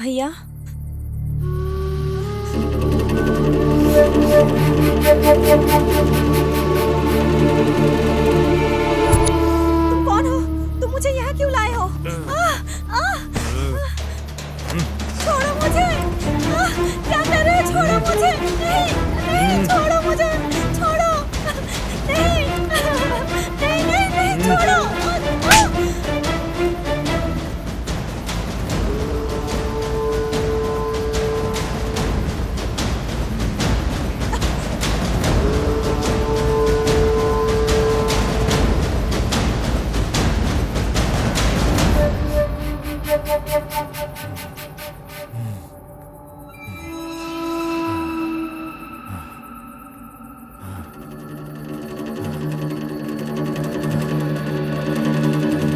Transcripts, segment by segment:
भैया, तुम कौन हो? तुम मुझे यहाँ क्यों लाए हो? छोड़ो मुझे! क्या कर रहे हो? छोड़ो मुझे! नहीं, नहीं, छोड़ो मुझे! छोड़ो! नहीं, नहीं, नहीं, नहीं, छोड़ो!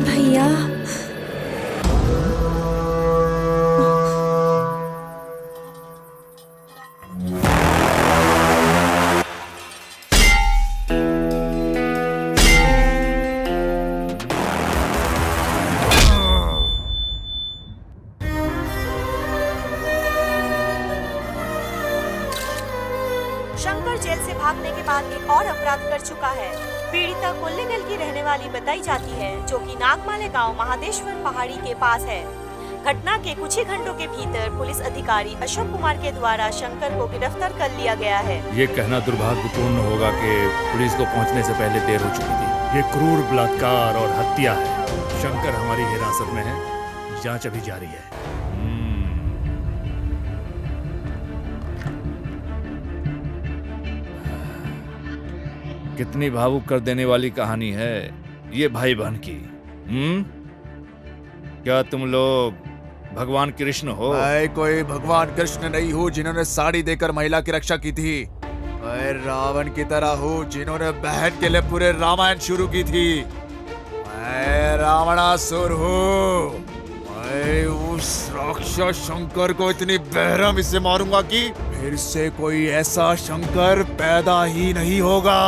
भैया, शंकर जेल से भागने के बाद एक और अपराध कर चुका है। पीड़िता कोल्लेगल की रहने वाली बताई जाती है, जो कि नागमाले गांव महादेश्वर पहाड़ी के पास है। घटना के कुछ ही घंटों के भीतर पुलिस अधिकारी अशोक कुमार के द्वारा शंकर को गिरफ्तार कर लिया गया है। ये कहना दुर्भाग्यपूर्ण होगा कि पुलिस को पहुंचने से पहले देर हो चुकी थी। ये क्रूर बलात्कार और हत्या है। शंकर हमारी हिरासत में है, जांच अभी जारी है। कितनी भावुक कर देने वाली कहानी है ये भाई बहन की। क्या तुम लोग भगवान कृष्ण हो? मैं कोई भगवान कृष्ण नहीं हूँ जिन्होंने साड़ी देकर महिला की रक्षा की थी। मैं रावण की तरह हूँ जिन्होंने बहन के लिए पूरे रामायण शुरू की थी। मैं रावणासुर हूँ। मैं उस राक्षस शंकर को इतनी बेरहमी से मारूंगा कि फिर से कोई ऐसा शंकर पैदा ही नहीं होगा।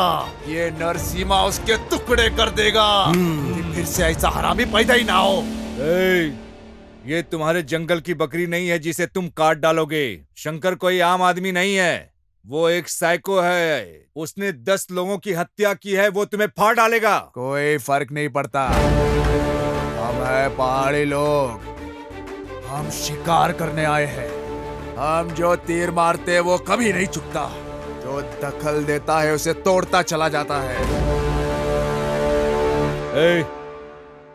ये नरसिम्हा उसके टुकड़े कर देगा कि फिर से ऐसा हरामी पैदा ही ना हो। ये तुम्हारे जंगल की बकरी नहीं है जिसे तुम काट डालोगे। शंकर कोई आम आदमी नहीं है, वो एक साइको है। उसने 10 लोगों की हत्या की है, वो तुम्हें फाड़ डालेगा। कोई फर्क नहीं पड़ता। हम है पहाड़ी लोग, हम शिकार करने आए हैं। हम जो तीर मारते वो कभी नहीं चुकता, जो दखल देता है उसे तोड़ता चला जाता है।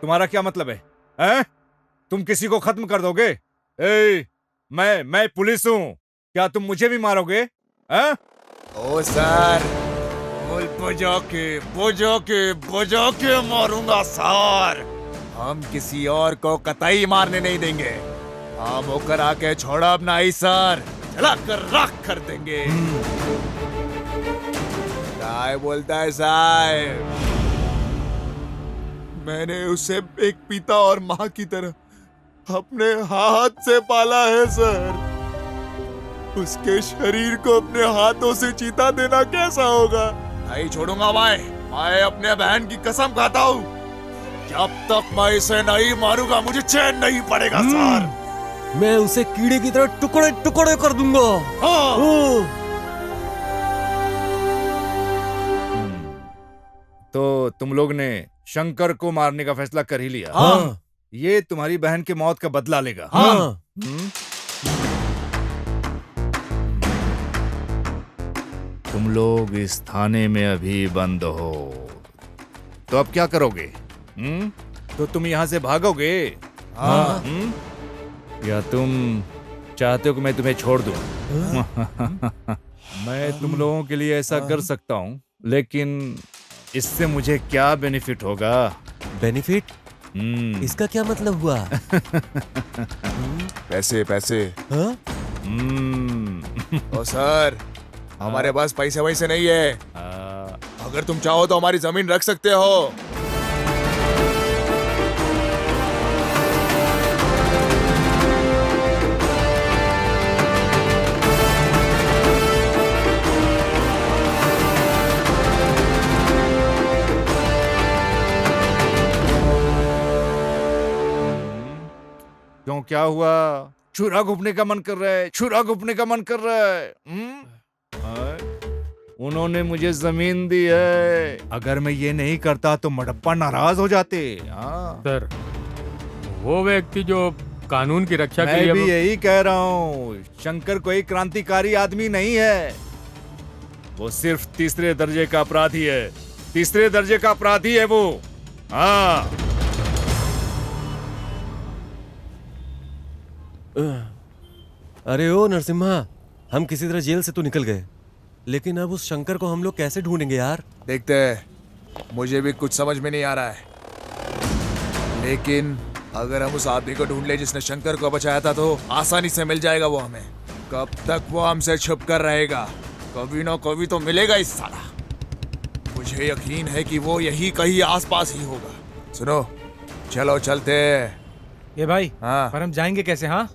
तुम्हारा क्या मतलब है? हैं? तुम किसी को खत्म कर दोगे? मैं पुलिस हूँ, क्या तुम मुझे भी मारोगे? हैं? ओ सर, बुझो के मारूंगा सर। हम किसी और को कतई मारने नहीं देंगे। हम होकर आके छोड़ा अब नहीं सर, जला कर राख कर देंगे। क्या बोलता है साहब? मैंने उसे एक पिता और माँ की तरह अपने हाथ से पाला है सर। उसके शरीर को अपने हाथों से चीता देना कैसा होगा? नहीं छोड़ूंगा मैं अपने बहन की कसम खाता हूँ। जब तक मैं इसे नहीं मारूंगा मुझे चैन नहीं पड़ेगा सर। मैं उसे कीड़े की तरह टुकड़े टुकड़े कर दूंगा। हाँ। तो तुम लोग ने शंकर को मारने का फैसला कर ही लिया? हाँ। ये तुम्हारी बहन के मौत का बदला लेगा। हाँ। तुम लोग इस थाने में अभी बंद हो, तो अब क्या करोगे? तो तुम यहाँ से भागोगे? हाँ। या तुम चाहते हो कि मैं तुम्हें छोड़ दूं? मैं तुम लोगों के लिए ऐसा कर सकता हूँ, लेकिन इससे मुझे क्या बेनिफिट होगा? बेनिफिट? इसका क्या मतलब हुआ? पैसे पैसे। हाँ? ओ सर, हमारे पास पैसे वैसे नहीं है। अगर तुम चाहो तो हमारी जमीन रख सकते हो। क्यों, क्या हुआ? छुरा घुपने का मन कर रहा है, छुरा घुपने का मन कर रहा है। हाँ? उन्होंने मुझे जमीन दी है, अगर मैं ये नहीं करता तो मडप्पा नाराज हो जाते। हाँ। सर, वो व्यक्ति जो कानून की रक्षा के मैं लिए भी यही कह रहा हूँ, शंकर कोई क्रांतिकारी आदमी नहीं है, वो सिर्फ तीसरे दर्जे का अपराधी है, तीसरे दर्जे का अपराधी है वो। हाँ। अरे ओ नरसिम्हा, हम किसी तरह जेल से तो निकल गए, लेकिन अब उस शंकर को हम लोग कैसे ढूंढेंगे यार? देखते हैं, मुझे भी कुछ समझ में नहीं आ रहा है, लेकिन अगर हम उस आदमी को ढूंढ ले जिसने शंकर को बचाया था तो आसानी से मिल जाएगा वो हमें। कब तक वो हमसे छुप कर रहेगा? कभी ना कभी तो मिलेगा इस साला। मुझे यकीन है कि वो यही कहीं आसपास ही होगा। सुनो, चलो चलते हैं। ये भाई, हाँ। पर हम जाएंगे कैसे? हाँ,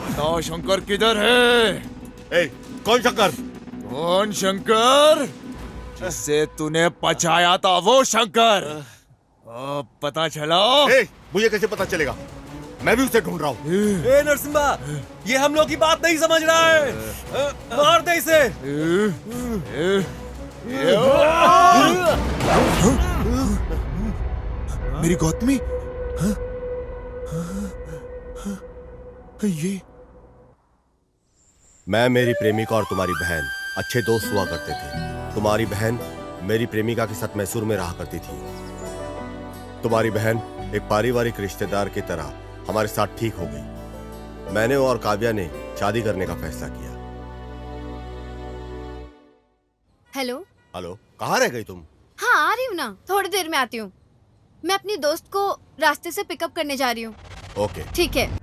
बताओ शंकर किधर है? कौन शंकर? कौन शंकर? जिससे तूने बचाया था वो शंकर। अब पता चला? मुझे कैसे पता चलेगा? मैं भी उसे ढूंढ रहा हूँ। ए नरसिम्हा, ये हम लोग की बात नहीं समझ रहा है। मार दे इसे। मेरी गौतमी? हाँ? ये मैं, मेरी प्रेमिका और तुम्हारी बहन अच्छे दोस्त हुआ करते थे। तुम्हारी बहन मेरी प्रेमिका के साथ मैसूर में रहा करती थी। तुम्हारी बहन एक पारिवारिक रिश्तेदार की तरह हमारे साथ ठीक हो गई। मैंने और काव्या ने शादी करने का फैसला किया। हेलो। हेलो, कहाँ रह गई तुम? हाँ, आ रही हूँ ना, थोड़ी देर में आती हूँ। मैं अपनी दोस्त को रास्ते से पिकअप करने जा रही हूँ। ओके। ठीक है।